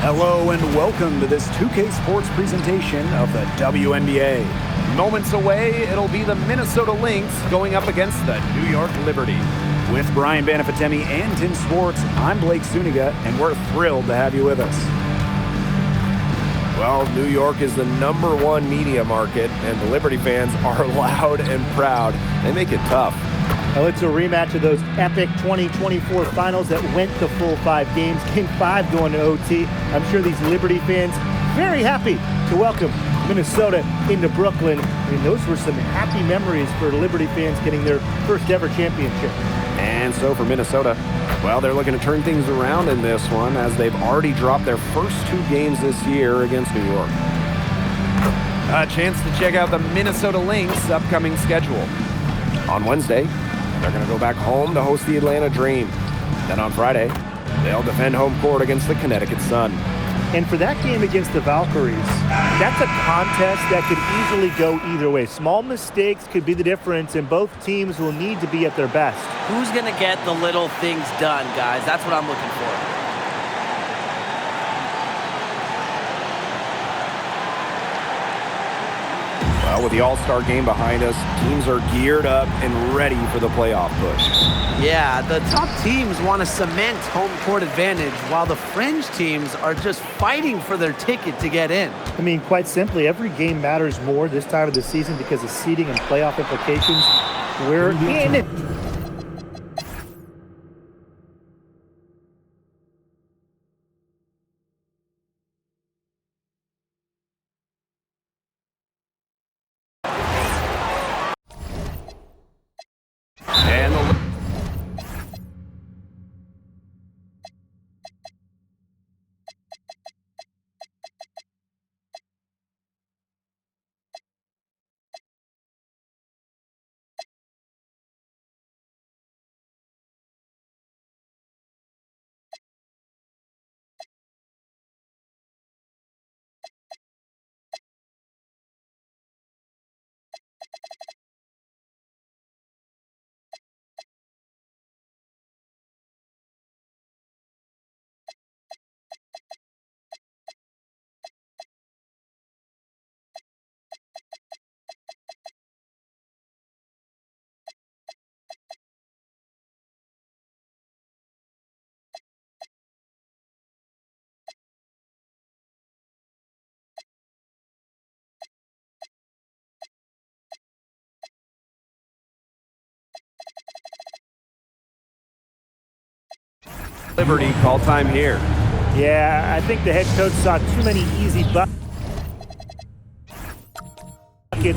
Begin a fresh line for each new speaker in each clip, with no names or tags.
Hello and welcome to this 2K Sports presentation of the WNBA. Moments away, it'll be the Minnesota Lynx going up against the New York Liberty. With Brian Banafitemi and Tim Swartz, I'm Blake Zuniga, and we're thrilled to have you with us.
Well, New York is the #1 media market, and the Liberty fans are loud and proud. They make it tough.
Well, it's a rematch of those epic 2024 finals that went the full 5 games. Game 5 going to OT. I'm sure these Liberty fans very happy to welcome Minnesota into Brooklyn. I mean, those were some happy memories for Liberty fans getting their first ever championship.
And so for Minnesota, well, they're looking to turn things around in this one as they've already dropped their first 2 games this year against New York.
A chance to check out the Minnesota Lynx upcoming schedule.
On Wednesday, they're going to go back home to host the Atlanta Dream. Then on Friday, they'll defend home court against the Connecticut Sun.
And for that game against the Valkyries, that's a contest that could easily go either way. Small mistakes could be the difference, and both teams will need to be at their best.
Who's going to get the little things done, guys? That's what I'm looking for.
Well, with the All-Star game behind us, teams are geared up and ready for the playoff push.
Yeah, the top teams want to cement home court advantage, while the fringe teams are just fighting for their ticket to get in.
I mean, quite simply, every game matters more this time of the season because of seeding and playoff implications. We're in it.
And the Liberty call time here.
Yeah, I think the head coach saw too many easy buckets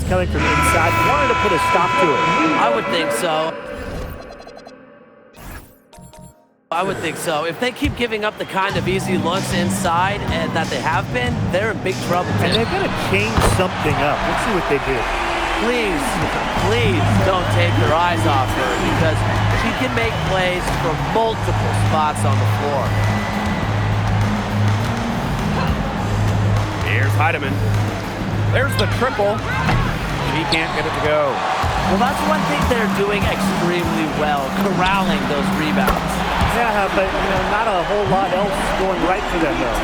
coming from inside. Wanted to put a stop to it.
I would think so. If they keep giving up the kind of easy looks inside and that they have been, they're in big trouble.
And they're going to change something up. Let's see what they do.
Please don't take their eyes off her, because she can make plays from multiple spots on the floor.
Here's Heidemann. There's the triple. She can't get it to go.
Well, that's one thing they're doing extremely well, corralling those rebounds.
Yeah, but not a whole lot else going right for them, though.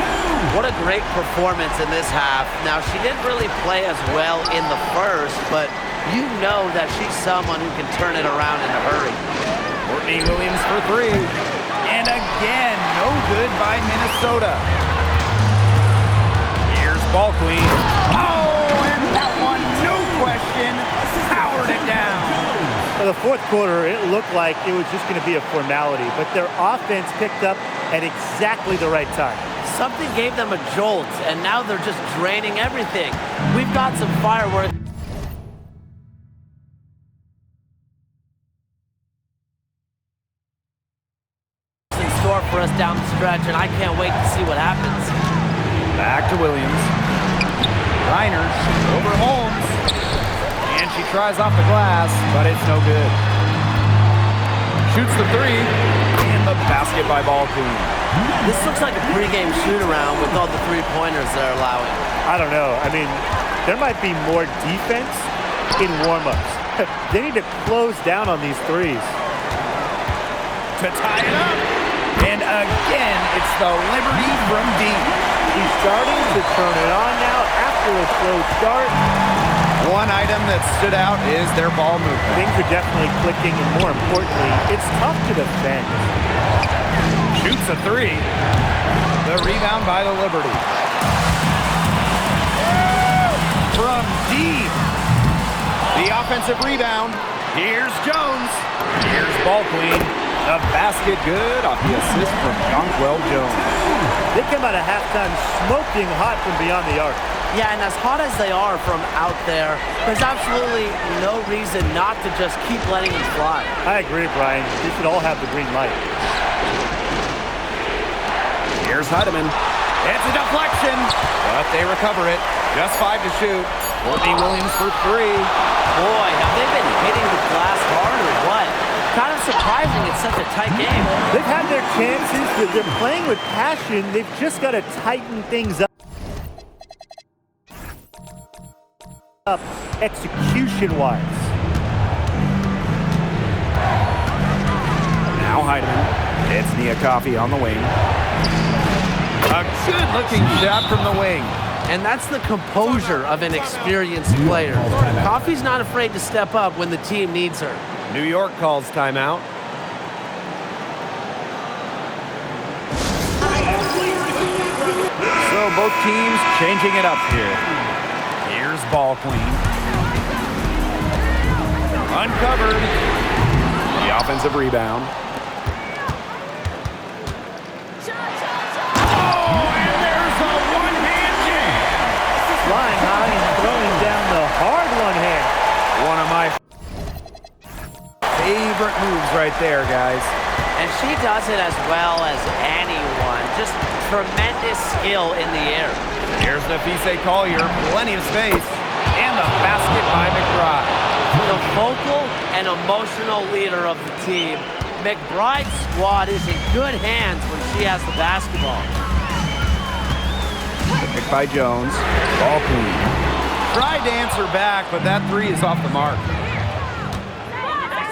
What a great performance in this half. Now, she didn't really play as well in the first, but you know that she's someone who can turn it around in a hurry.
Courtney Williams for 3. And again, no good by Minnesota. Here's Ball Queen. Oh, and that one, no question, powered it down.
For the fourth quarter, it looked like it was just going to be a formality, but their offense picked up at exactly the right time.
Something gave them a jolt, and now they're just draining everything. We've got some fireworks in store for us down the stretch, and I can't wait to see what happens.
Back to Williams. Reiner over Holmes. And she tries off the glass, but it's no good. Shoots the 3. And the basket by Ball Queen.
This looks like a pregame shoot-around with all the three-pointers they're allowing.
I don't know. I mean, there might be more defense in warm-ups. They need to close down on these threes.
To tie it up. And again, it's the Liberty from deep.
He's starting to turn it on now after a slow start.
One item that stood out is their ball movement.
Things are definitely clicking, and more importantly, it's tough to defend.
Shoots a three. The rebound by the Liberty. From deep. The offensive rebound. Here's Jones. Here's Ball Queen. The basket good off the assist from Jonquel Jones.
They come out of halftime smoking hot from beyond the arc.
Yeah, and as hot as they are from out there, there's absolutely no reason not to just keep letting them fly.
I agree, Brian. They should all have the green light.
Here's Heidemann. It's a deflection, but they recover it. Just 5 to shoot. Courtney Williams for three.
Boy, have they been hitting the glass hard or what? Kind of surprising it's such a tight game.
They've had their chances, but they're playing with passion. They've just got to tighten things up execution-wise.
Now Heidemann. It's Nia Coffey on the wing. A good-looking shot from the wing.
And that's the composure of an experienced player. Coffey's not afraid to step up when the team needs her.
New York calls timeout. So both teams changing it up here. Here's Ball Queen. Uncovered. The offensive rebound. Oh, and there's a one-hand jam.
Flying high and throwing down the hard one hand.
One of my favorite moves right there, guys.
And she does it as well as anyone. Just tremendous skill in the air.
Here's Nafise Collier, plenty of space, and the basket by McBride.
The vocal and emotional leader of the team, McBride's squad is in good hands when she has the basketball.
The pick by Jones. Ball Queen. Tried to answer back, but that three is off the mark.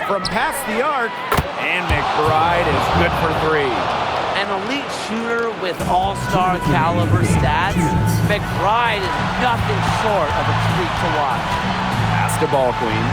From past the arc, and McBride is good for three.
An elite shooter with all-star caliber stats, McBride is nothing short of a treat to watch.
Pass to Ball Queen.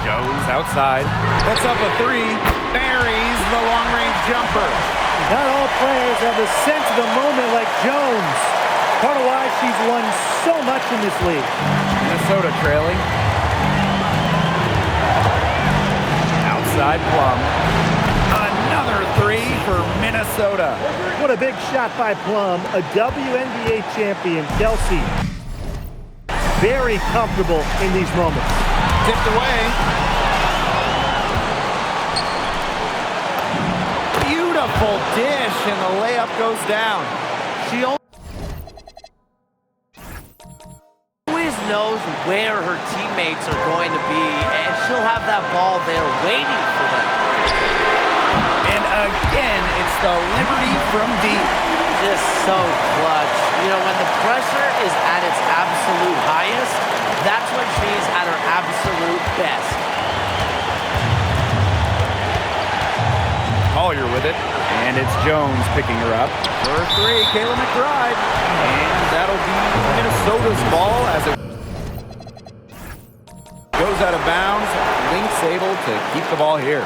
Jones outside. Puts up a three. Buries the long-range jumper.
Not all players have a sense of the moment like Jones. Part of why she's won so much in this league.
Minnesota trailing. Outside Plum. Another three for Minnesota.
What a big shot by Plum, a WNBA champion, Kelsey. Very comfortable in these moments.
Tipped away. Beautiful dish, and the layup goes down.
She always knows where her teammates are going to be, and she'll have that ball there waiting for them.
And again, it's the Liberty from deep.
Just so clutch. You know, when the pressure is at its absolute highest, that's when she's at her absolute best.
Collier with it, and it's Jones picking her up. For three, Kayla McBride. And that'll be Minnesota's ball as it goes out of bounds. Lynx able to keep the ball here.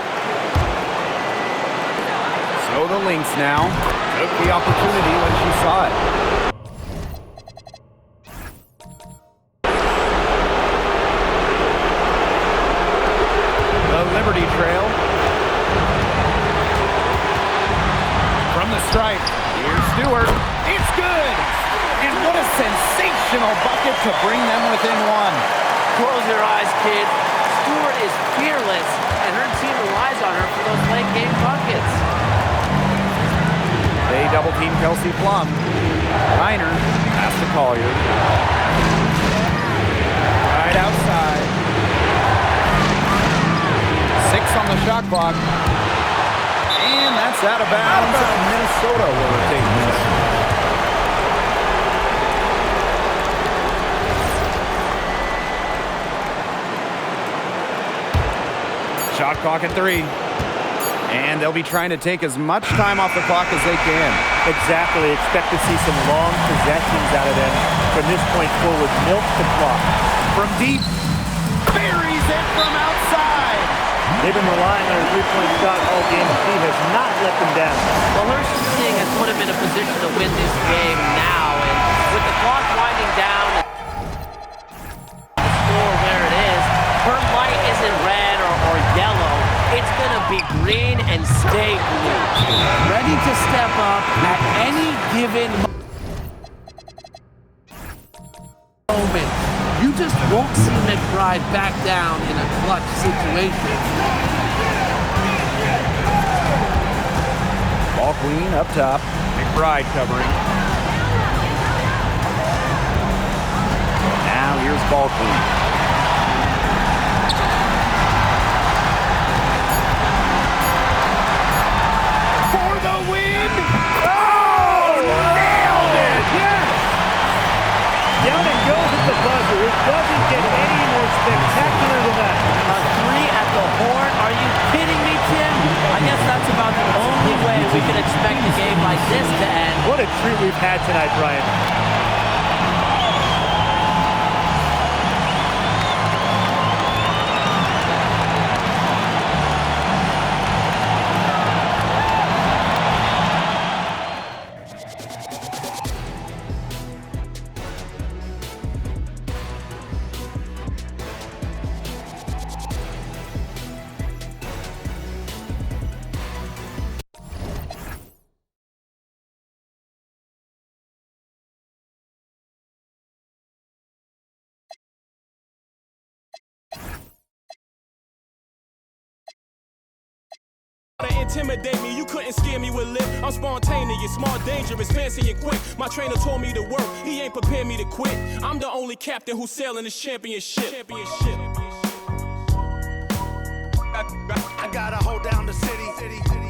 So the Lynx now took the opportunity when she saw it. The Liberty trail. From the stripe, here's Stewart. It's good! And what a sensational bucket to bring them within one.
Close your eyes, kid. Stewart is fearless, and her team relies on her for those late game buckets.
They double team Kelsey Plum. Reiner pass to Collier. right outside. 6 on the shot clock. And that's out of bounds. Minnesota will retain this. Shot clock at 3. And they'll be trying to take as much time off the clock as they can.
Exactly. Expect to see some long possessions out of them from this point forward. Milk the clock.
From deep, buries it from outside.
They've been relying on a three-point shot all game. She has not let them down.
Well, her shooting has put them in a position to win this game now. And with the clock winding down and the score where it is, her light isn't red or yellow. It's going to be green and stay blue. Ready to step up at any given moment. You just won't see McBride back down in a clutch situation.
Ball queen up top. McBride covering. Now here's ball queen.
Down it goes at the buzzer. It doesn't get any more spectacular than that.
A 3 at the horn? Are you kidding me, Tim? I guess that's about the only way we can expect a game like this to end.
What a treat we've had tonight, Brian.
Intimidate me, you couldn't scare me with lip. I'm spontaneous, smart, dangerous, fancy and quick. My trainer told me to work, he ain't prepared me to quit. I'm the only captain who's sailing this championship. I gotta hold down the city.